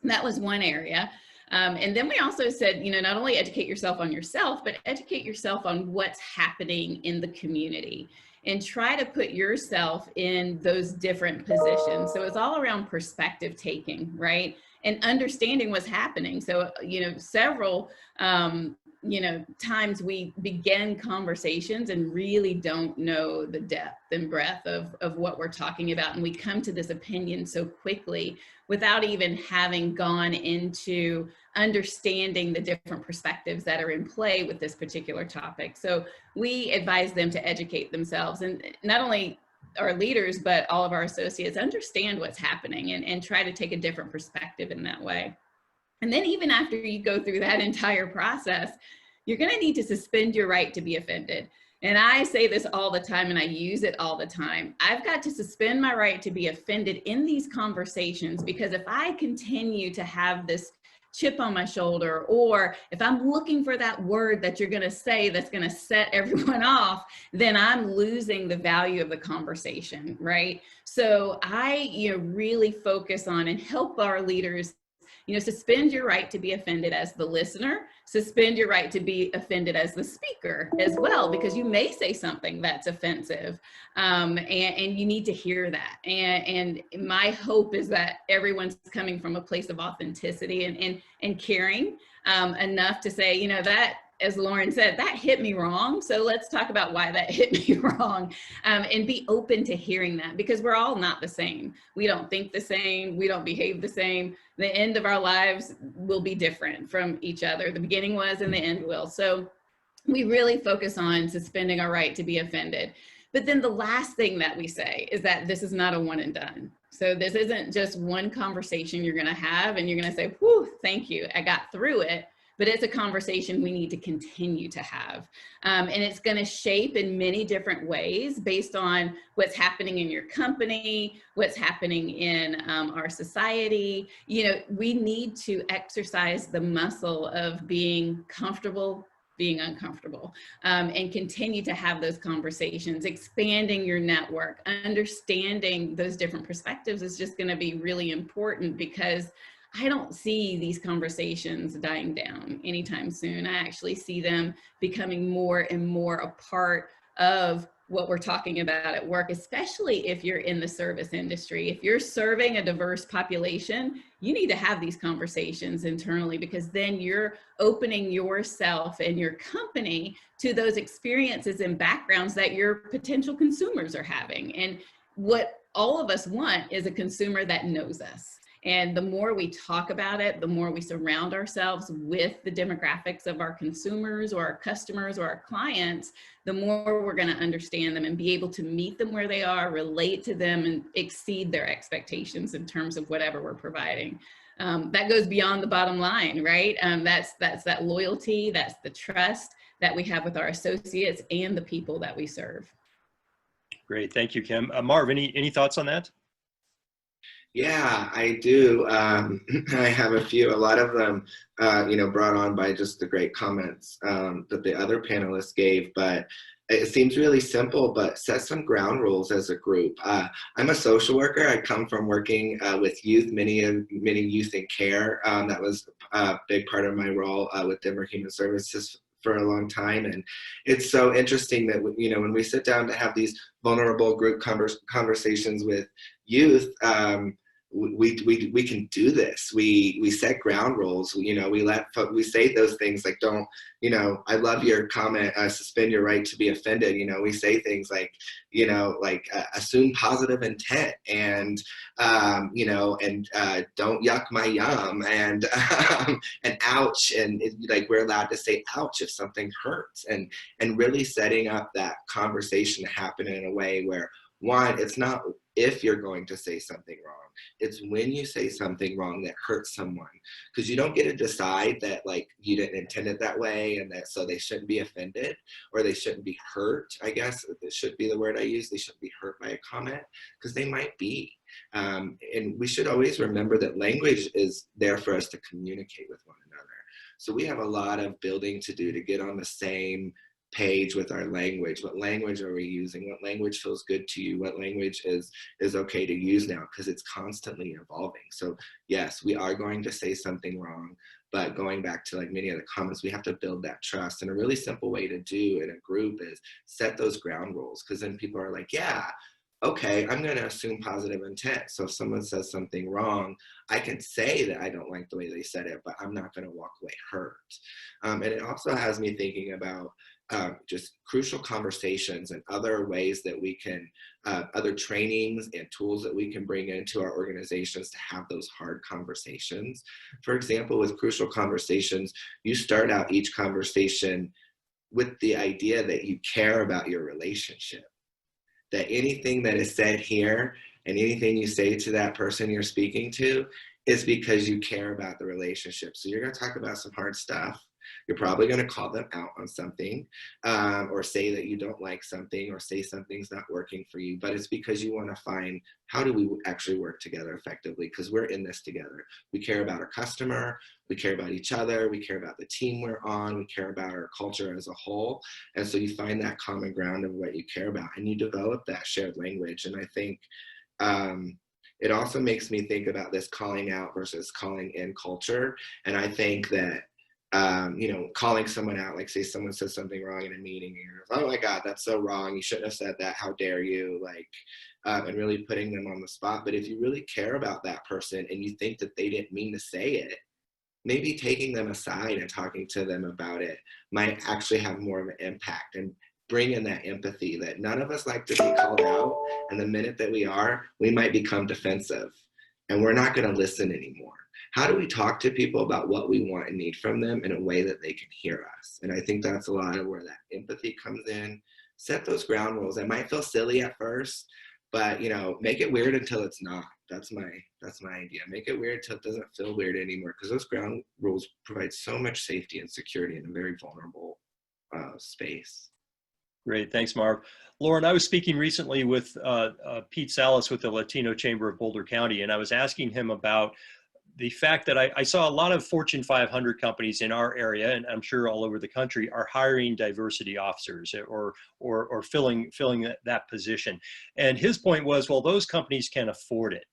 Speaker 4: that was one area. And then we also said, you know, not only educate yourself on yourself, but educate yourself on what's happening in the community and try to put yourself in those different positions. So it's all around perspective taking, right? And understanding what's happening. So, you know, several, you know, times we begin conversations and really don't know the depth and breadth of what we're talking about. And we come to this opinion so quickly without even having gone into understanding the different perspectives that are in play with this particular topic. So we advise them to educate themselves, and not only our leaders, but all of our associates understand what's happening and try to take a different perspective in that way. And then even after you go through that entire process, you're going to need to suspend your right to be offended. And I say this all the time and I use it all the time. I've got to suspend my right to be offended in these conversations, because if I continue to have this chip on my shoulder, or if I'm looking for that word that you're going to say that's going to set everyone off, then I'm losing the value of the conversation, right? So I, really focus on and help our leaders, suspend your right to be offended as the listener, suspend your right to be offended as the speaker as well, because you may say something that's offensive, and you need to hear that. And my hope is that everyone's coming from a place of authenticity and caring enough to say, that, as Lauran said, that hit me wrong. So let's talk about why that hit me wrong, and be open to hearing that, because we're all not the same. We don't think the same. We don't behave the same. The end of our lives will be different from each other. The beginning was and the end will. So we really focus on suspending our right to be offended. But then the last thing that we say is that this is not a one and done. So this isn't just one conversation you're going to have and you're going to say, whew, thank you, I got through it. But it's a conversation we need to continue to have. And it's going to shape in many different ways based on what's happening in your company, what's happening in our society. We need to exercise the muscle of being comfortable, being uncomfortable, and continue to have those conversations. Expanding your network, understanding those different perspectives is just going to be really important, because I don't see these conversations dying down anytime soon. I actually see them becoming more and more a part of what we're talking about at work, especially if you're in the service industry. If you're serving a diverse population, you need to have these conversations internally, because then you're opening yourself and your company to those experiences and backgrounds that your potential consumers are having. And what all of us want is a consumer that knows us. And the more we talk about it, the more we surround ourselves with the demographics of our consumers or our customers or our clients, the more we're going to understand them and be able to meet them where they are, relate to them, and exceed their expectations in terms of whatever we're providing. That goes beyond the bottom line, right? That's that loyalty, that's the trust that we have with our associates and the people that we serve.
Speaker 1: Great, thank you, Kim. Marv, any thoughts on that?
Speaker 2: Yeah, I do. I have a lot of them, brought on by just the great comments that the other panelists gave, but it seems really simple, but set some ground rules as a group. I'm a social worker. I come from working with youth, many youth in care. That was a big part of my role with Denver Human Services for a long time. And it's so interesting that, when we sit down to have these vulnerable group conversations with youth, we can do this. We set ground rules. We say those things like, don't, I love your comment, suspend your right to be offended. We say things like, assume positive intent, and don't yuck my yum, and ouch, and we're allowed to say ouch if something hurts, and really setting up that conversation to happen in a way where, one, it's not if you're going to say something wrong, it's when you say something wrong that hurts someone, because you don't get to decide that you didn't intend it that way, and that so they shouldn't be offended, or they shouldn't be hurt. I guess this should be the word I use. They shouldn't be hurt by a comment, because they might be. And we should always remember that language is there for us to communicate with one another. So we have a lot of building to do to get on the same page with our language. What language are we using? What language feels good to you? What language is okay to use now? Because it's constantly evolving. So yes, we are going to say something wrong, but going back to many of the comments, we have to build that trust. And a really simple way to do in a group is set those ground rules, because then people are like, yeah, okay, I'm going to assume positive intent. So if someone says something wrong, I can say that I don't like the way they said it, but I'm not going to walk away hurt. And it also has me thinking about just crucial conversations and other ways that we can, other trainings and tools that we can bring into our organizations to have those hard conversations. For example, with crucial conversations, you start out each conversation with the idea that you care about your relationship, that anything that is said here and anything you say to that person you're speaking to is because you care about the relationship. So you're going to talk about some hard stuff. You're probably going to call them out on something, or say that you don't like something, or say something's not working for you, but it's because you want to find, how do we actually work together effectively? Because we're in this together. We care about our customer, we care about each other, we care about the team we're on, we care about our culture as a whole. And so you find that common ground of what you care about, and you develop that shared language. And I think it also makes me think about this calling out versus calling in culture. And I think that, you know, calling someone out, like say someone says something wrong in a meeting, and you're, oh my God, that's so wrong. You shouldn't have said that. How dare you? Like, and really putting them on the spot. But if you really care about that person and you think that they didn't mean to say it, maybe taking them aside and talking to them about it might actually have more of an impact, and bring in that empathy that none of us like to be called out. And the minute that we are, we might become defensive and we're not going to listen anymore. How do we talk to people about what we want and need from them in a way that they can hear us? And I think that's a lot of where that empathy comes in. Set those ground rules. It might feel silly at first, but you know, make it weird until it's not. That's my idea. Make it weird until it doesn't feel weird anymore, because those ground rules provide so much safety and security in a very vulnerable space.
Speaker 1: Great, thanks, Marv. Lauran, I was speaking recently with Pete Salas with the Latino Chamber of Boulder County, and I was asking him about the fact that I saw a lot of Fortune 500 companies in our area, and I'm sure all over the country, are hiring diversity officers or filling that position. And his point was, well, those companies can afford it.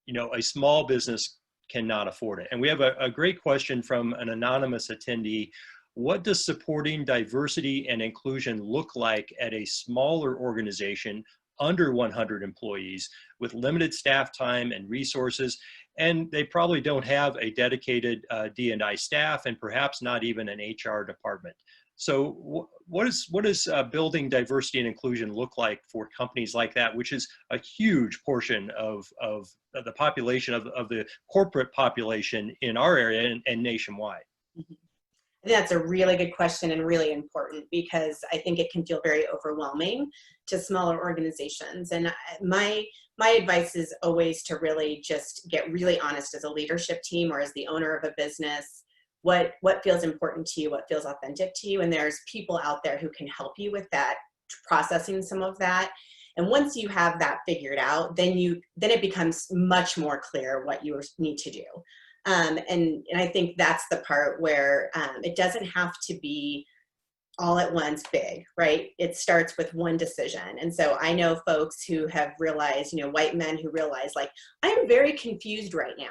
Speaker 1: You know, a small business cannot afford it. And we have a great question from an anonymous attendee. What does supporting diversity and inclusion look like at a smaller organization under 100 employees with limited staff time and resources? And they probably don't have a dedicated D&I staff, and perhaps not even an HR department. So what does building diversity and inclusion look like for companies like that, which is a huge portion of the population, of the corporate population in our area and nationwide?
Speaker 3: Mm-hmm. I think that's a really good question and really important, because I think it can feel very overwhelming to smaller organizations. And my advice is always to really just get really honest as a leadership team or as the owner of a business, what feels important to you, what feels authentic to you. And there's people out there who can help you with that, processing some of that. And once you have that figured out, then it becomes much more clear what you need to do. And I think that's the part where it doesn't have to be all at once big, right? It starts with one decision. And so I know folks who have realized, you know, white men who realize, like, I am very confused right now.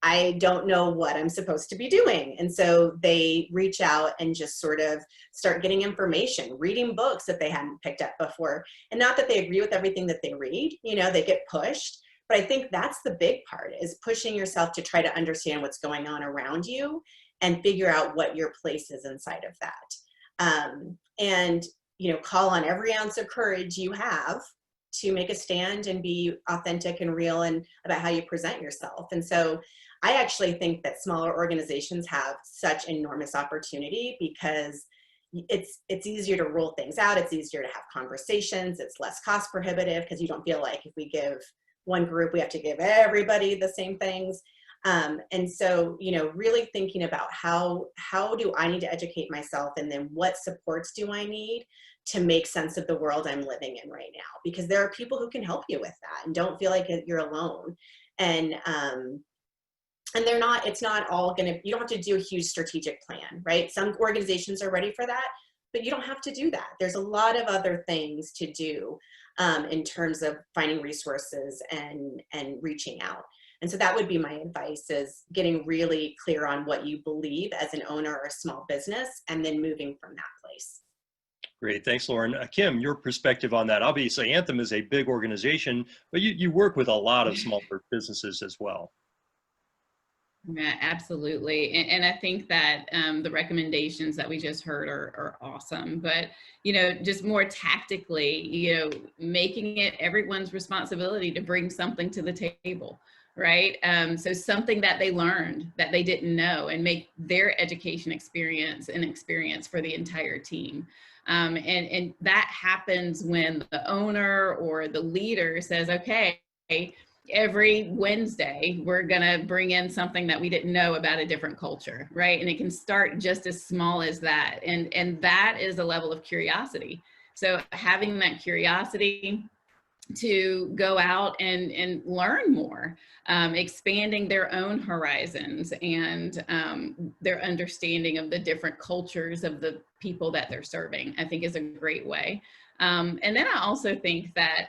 Speaker 3: I don't know what I'm supposed to be doing. And so they reach out and just sort of start getting information, reading books that they hadn't picked up before. And not that they agree with everything that they read, you know, they get pushed. But I think that's the big part, is pushing yourself to try to understand what's going on around you and figure out what your place is inside of that. And, you know, call on every ounce of courage you have to make a stand and be authentic and real and about how you present yourself. And so I actually think that smaller organizations have such enormous opportunity, because it's easier to roll things out. It's easier to have conversations. It's less cost prohibitive, because you don't feel like if we give one group, we have to give everybody the same things. And so, you know, really thinking about how do I need to educate myself, and then what supports do I need to make sense of the world I'm living in right now? Because there are people who can help you with that, and don't feel like you're alone. And they're not, it's not all gonna, you don't have to do a huge strategic plan, right? Some organizations are ready for that, but you don't have to do that. There's a lot of other things to do in terms of finding resources and reaching out. And so that would be my advice, is getting really clear on what you believe as an owner or a small business, and then moving from that place.
Speaker 1: Great, thanks, Lauran. Kim, your perspective on that. Obviously, Anthem is a big organization, but you work with a lot of smaller businesses as well.
Speaker 4: Yeah, absolutely. And I think that the recommendations that we just heard are awesome. But, you know, just more tactically, you know, making it everyone's responsibility to bring something to the table, right? So something that they learned that they didn't know, and make their education experience an experience for the entire team. And that happens when the owner or the leader says, okay, every Wednesday, we're going to bring in something that we didn't know about a different culture, right? And it can start just as small as that. And that is a level of curiosity. So having that curiosity to go out and learn more, expanding their own horizons and their understanding of the different cultures of the people that they're serving, I think is a great way. And then I also think that,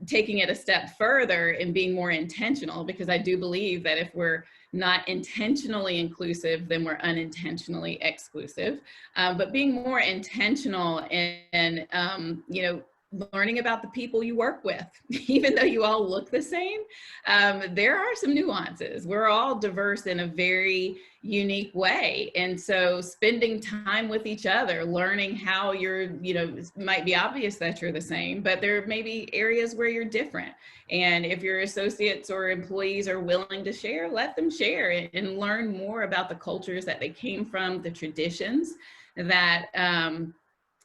Speaker 4: taking it a step further and being more intentional, because I do believe that if we're not intentionally inclusive, then we're unintentionally exclusive. But being more intentional in learning about the people you work with, even though you all look the same, there are some nuances. We're all diverse in a very unique way. And so spending time with each other, learning how it might be obvious that you're the same, but there may be areas where you're different. And if your associates or employees are willing to share, let them share and learn more about the cultures that they came from, the traditions that,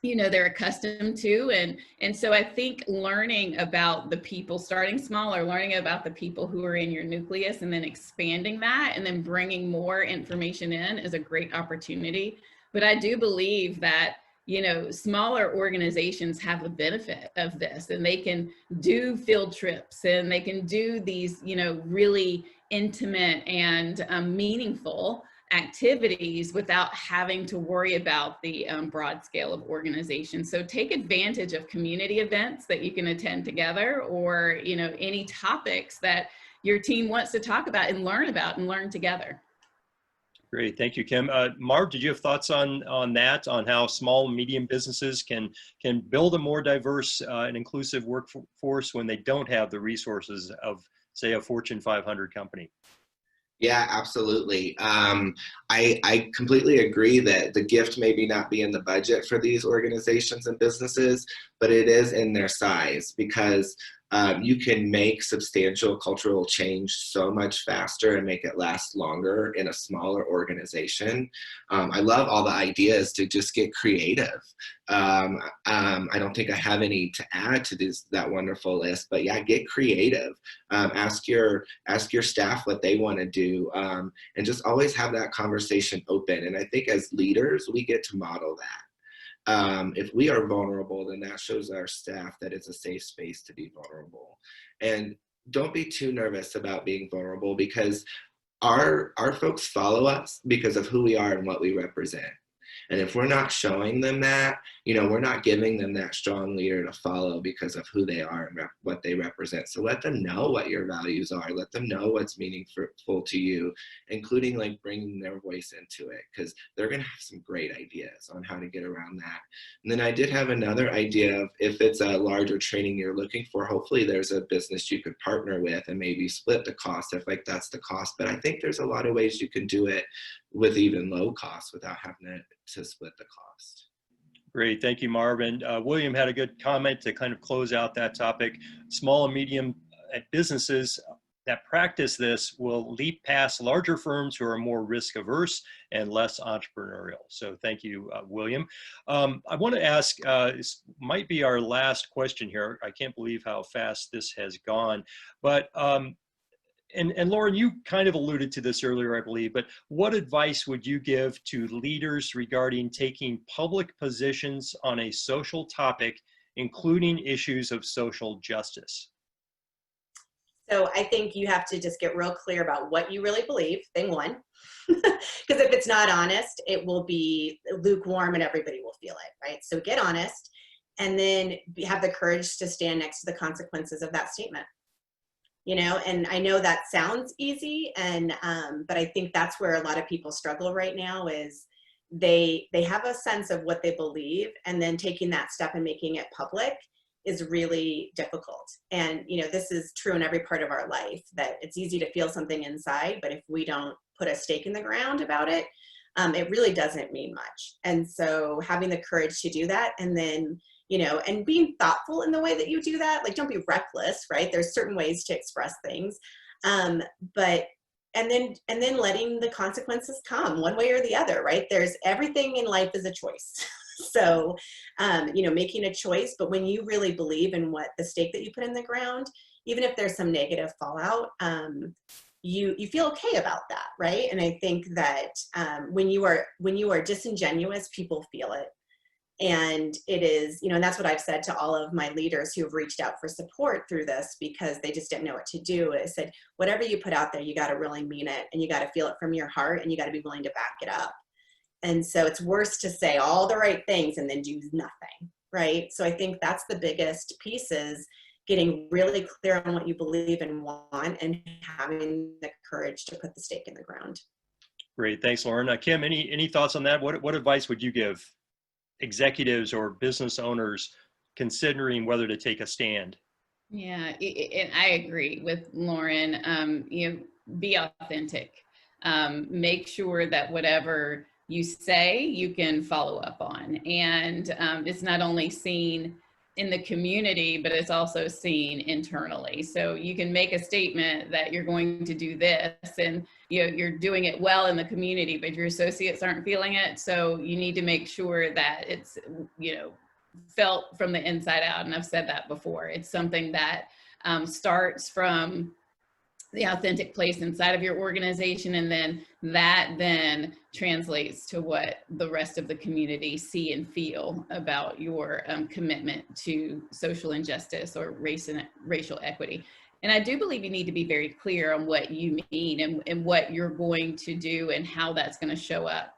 Speaker 4: they're accustomed to. And so I think learning about the people, starting smaller, learning about the people who are in your nucleus and then expanding that and then bringing more information in is a great opportunity. But I do believe that, smaller organizations have the benefit of this, and they can do field trips and they can do these, really intimate and meaningful activities without having to worry about the broad scale of organization. So take advantage of community events that you can attend together, or any topics that your team wants to talk about and learn together.
Speaker 1: Great, thank you, Kim. Marv, did you have thoughts on that, on how small and medium businesses can build a more diverse and inclusive workforce when they don't have the resources of, say, a Fortune 500 company?
Speaker 2: Yeah, absolutely. I completely agree that the gift maybe not be in the budget for these organizations and businesses, but it is in their size, because you can make substantial cultural change so much faster and make it last longer in a smaller organization. I love all the ideas to just get creative. I don't think I have any to add to that wonderful list, but yeah, get creative. Ask your staff what they want to do, and just always have that conversation open. And I think as leaders, we get to model that. If we are vulnerable, then that shows our staff that it's a safe space to be vulnerable. And don't be too nervous about being vulnerable, because our folks follow us because of who we are and what we represent. And if we're not showing them that, we're not giving them that strong leader to follow because of who they are and what they represent. So let them know what your values are. Let them know what's meaningful to you, including like bringing their voice into it, because they're going to have some great ideas on how to get around that. And then I did have another idea of, if it's a larger training you're looking for, hopefully there's a business you could partner with and maybe split the cost if that's the cost. But I think there's a lot of ways you can do it with even low cost without having to split the cost.
Speaker 1: Great, thank you, Marvin. William had a good comment to kind of close out that topic. Small and medium businesses that practice this will leap past larger firms who are more risk averse and less entrepreneurial. So thank you, William. I want to ask, this might be our last question here. I can't believe how fast this has gone, but and Lauran, you kind of alluded to this earlier, I believe, but what advice would you give to leaders regarding taking public positions on a social topic, including issues of social justice?
Speaker 3: So I think you have to just get real clear about what you really believe, thing one. Because if it's not honest, it will be lukewarm and everybody will feel it, right? So get honest, and then have the courage to stand next to the consequences of that statement. And I know that sounds easy, and but I think that's where a lot of people struggle right now, is they have a sense of what they believe, and then taking that step and making it public is really difficult. And this is true in every part of our life, that it's easy to feel something inside, but if we don't put a stake in the ground about it, it really doesn't mean much. And so having the courage to do that, and then and being thoughtful in the way that you do that, like don't be reckless, right? There's certain ways to express things, but and then letting the consequences come one way or the other, right? There's everything in life is a choice. So, making a choice, but when you really believe in what the stake that you put in the ground, even if there's some negative fallout, you feel okay about that, right? And I think that when you are disingenuous, people feel it. And it is, you know, and that's what I've said to all of my leaders who have reached out for support through this because they just didn't know what to do. I said, whatever you put out there, you got to really mean it, and you got to feel it from your heart, and you got to be willing to back it up. And so it's worse to say all the right things and then do nothing, right? So I think that's the biggest piece, is getting really clear on what you believe and want, and having the courage to put the stake in the ground.
Speaker 1: Great, thanks, Lauran. Kim, any thoughts on that? What advice would you give executives or business owners considering whether to take a stand?
Speaker 4: Yeah, and I agree with Lauran. You know, be authentic. Make sure that whatever you say, you can follow up on. And it's not only seen in the community, but it's also seen internally. So you can make a statement that you're going to do this, and you're doing it well in the community, but your associates aren't feeling it. So you need to make sure that it's, felt from the inside out. And I've said that before. It's something that starts from the authentic place inside of your organization, and then that then translates to what the rest of the community see and feel about your commitment to social injustice or racial equity. And I do believe you need to be very clear on what you mean and what you're going to do and how that's going to show up,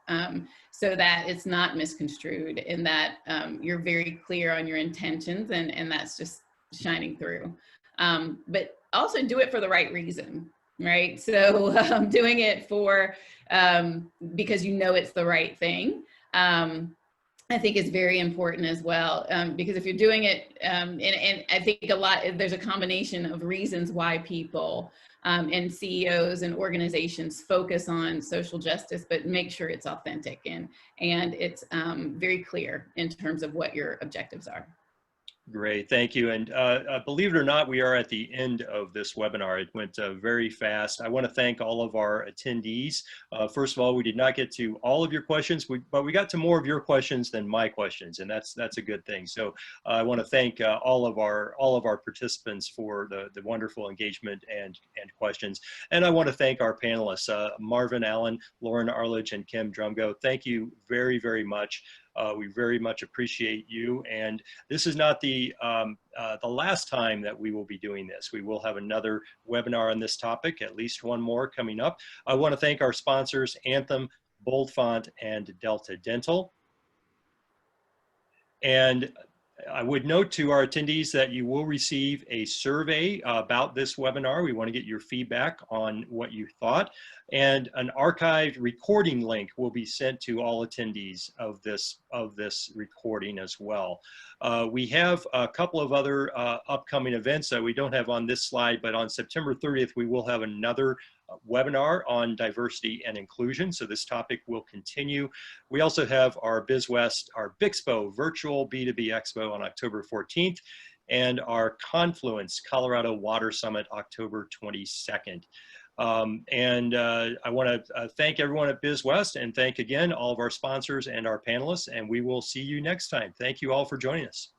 Speaker 4: so that it's not misconstrued, and that you're very clear on your intentions, and that's just shining through. But also do it for the right reason, right? So doing it for, because you know it's the right thing, I think is very important as well. Because if you're doing it, and I think there's a combination of reasons why people and CEOs and organizations focus on social justice, but make sure it's authentic and it's very clear in terms of what your objectives are.
Speaker 1: Great, thank you. And believe it or not, we are at the end of this webinar. It went very fast. I want to thank all of our attendees. First of all, we did not get to all of your questions, but we got to more of your questions than my questions, and that's a good thing. So I want to thank all of our participants for the wonderful engagement and questions. And I want to thank our panelists, Marvyn Allen, Lauran Arledge, and Kim Drumgo. Thank you very, very much. We very much appreciate you, and this is not the last time that we will be doing this. We will have another webinar on this topic, at least one more coming up. I want to thank our sponsors, Anthem, Bold Font, and Delta Dental. And I would note to our attendees that you will receive a survey about this webinar. We want to get your feedback on what you thought, and an archived recording link will be sent to all attendees of this recording as well. We have a couple of other upcoming events that we don't have on this slide, but on September 30th, we will have another webinar on diversity and inclusion. So this topic will continue. We also have our BizWest, our Bixpo virtual B2B Expo on October 14th, and our Confluence Colorado Water Summit October 22nd. I want to thank everyone at BizWest, and thank again all of our sponsors and our panelists, and we will see you next time. Thank you all for joining us.